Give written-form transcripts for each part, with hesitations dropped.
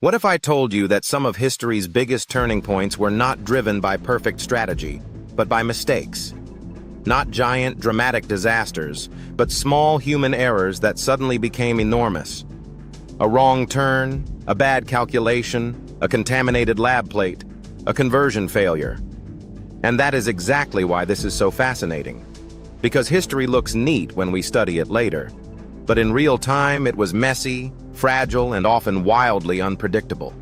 What if I told you that some of history's biggest turning points were not driven by perfect strategy, but by mistakes? Not giant, dramatic disasters, but small human errors that suddenly became enormous. A wrong turn, a bad calculation, a contaminated lab plate, a conversion failure. And that is exactly why this is so fascinating. Because history looks neat when we study it later. But in real time, it was messy, fragile, and often wildly unpredictable.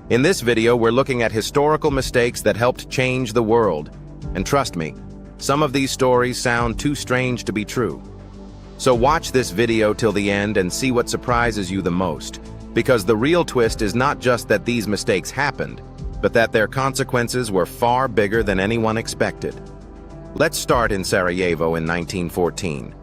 In this video, we're looking at historical mistakes that helped change the world. And trust me, some of these stories sound too strange to be true. So watch this video till the end and see what surprises you the most. Because the real twist is not just that these mistakes happened, but that their consequences were far bigger than anyone expected. Let's start in Sarajevo in 1914.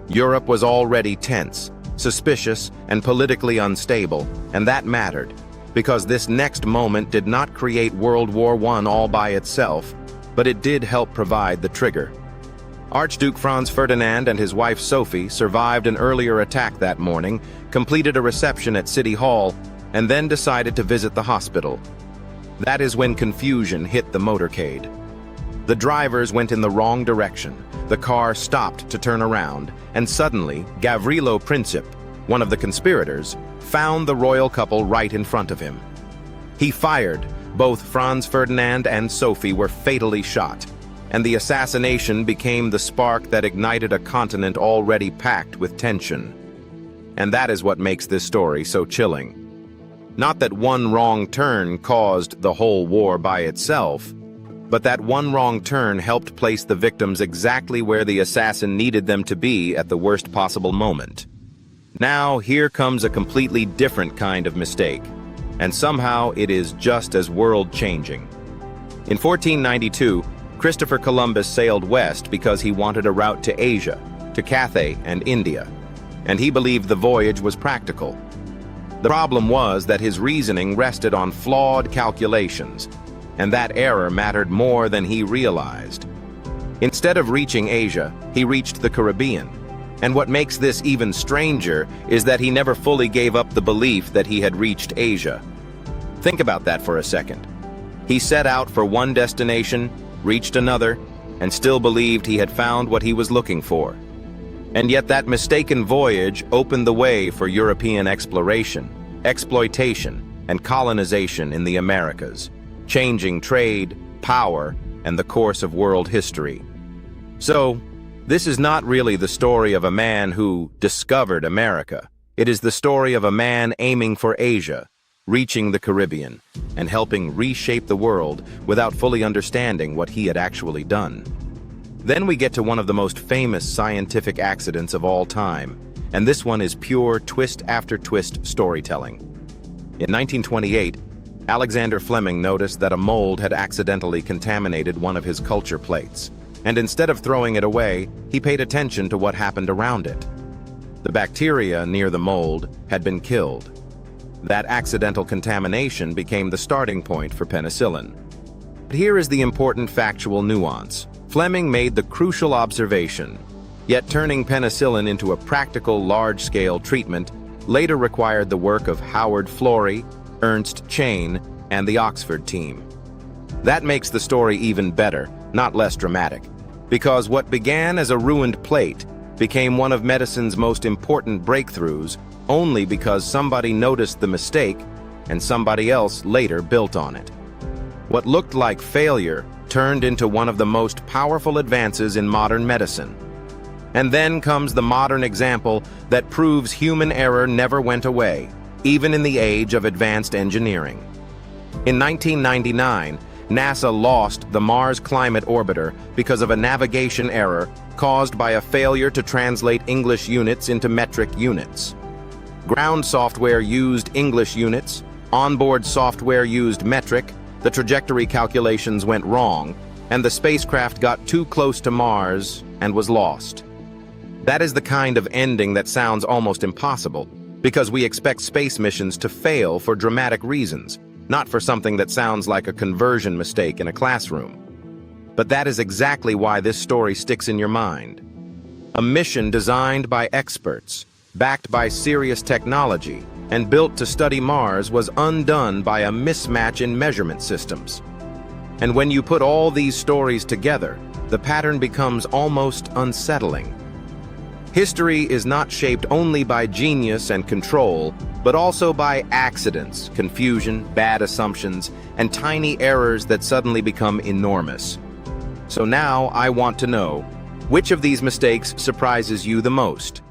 Europe was already tense, suspicious, and politically unstable, and that mattered, because this next moment did not create World War I all by itself, but it did help provide the trigger. Archduke Franz Ferdinand and his wife Sophie survived an earlier attack that morning, completed a reception at City Hall, and then decided to visit the hospital. That is when confusion hit the motorcade. The drivers went in the wrong direction. The car stopped to turn around, and suddenly, Gavrilo Princip, one of the conspirators, found the royal couple right in front of him. He fired. Both Franz Ferdinand and Sophie were fatally shot, and the assassination became the spark that ignited a continent already packed with tension. And that is what makes this story so chilling. Not that one wrong turn caused the whole war by itself, but that one wrong turn helped place the victims exactly where the assassin needed them to be at the worst possible moment. Now, here comes a completely different kind of mistake, and somehow it is just as world-changing. In 1492, Christopher Columbus sailed west because he wanted a route to Asia, to Cathay and India, and he believed the voyage was practical. The problem was that his reasoning rested on flawed calculations, and that error mattered more than he realized. Instead of reaching Asia, he reached the Caribbean. And what makes this even stranger is that he never fully gave up the belief that he had reached Asia. Think about that for a second. He set out for one destination, reached another, and still believed he had found what he was looking for. And yet that mistaken voyage opened the way for European exploration, exploitation, and colonization in the Americas, changing trade, power, and the course of world history. So, this is not really the story of a man who discovered America. It is the story of a man aiming for Asia, reaching the Caribbean, and helping reshape the world without fully understanding what he had actually done. Then we get to one of the most famous scientific accidents of all time, and this one is pure twist-after-twist storytelling. In 1928, Alexander Fleming noticed that a mold had accidentally contaminated one of his culture plates, and instead of throwing it away, he paid attention to what happened around it. The bacteria near the mold had been killed. That accidental contamination became the starting point for penicillin. But here is the important factual nuance. Fleming made the crucial observation, yet turning penicillin into a practical, large-scale treatment later required the work of Howard Florey, Ernst Chain, and the Oxford team. That makes the story even better, not less dramatic, because what began as a ruined plate became one of medicine's most important breakthroughs only because somebody noticed the mistake and somebody else later built on it. What looked like failure turned into one of the most powerful advances in modern medicine. And then comes the modern example that proves human error never went away, even in the age of advanced engineering. In 1999, NASA lost the Mars Climate Orbiter because of a navigation error caused by a failure to translate English units into metric units. Ground software used English units, onboard software used metric, the trajectory calculations went wrong, and the spacecraft got too close to Mars and was lost. That is the kind of ending that sounds almost impossible, because we expect space missions to fail for dramatic reasons, not for something that sounds like a conversion mistake in a classroom. But that is exactly why this story sticks in your mind. A mission designed by experts, backed by serious technology, and built to study Mars was undone by a mismatch in measurement systems. And when you put all these stories together, the pattern becomes almost unsettling. History is not shaped only by genius and control, but also by accidents, confusion, bad assumptions, and tiny errors that suddenly become enormous. So now I want to know, which of these mistakes surprises you the most?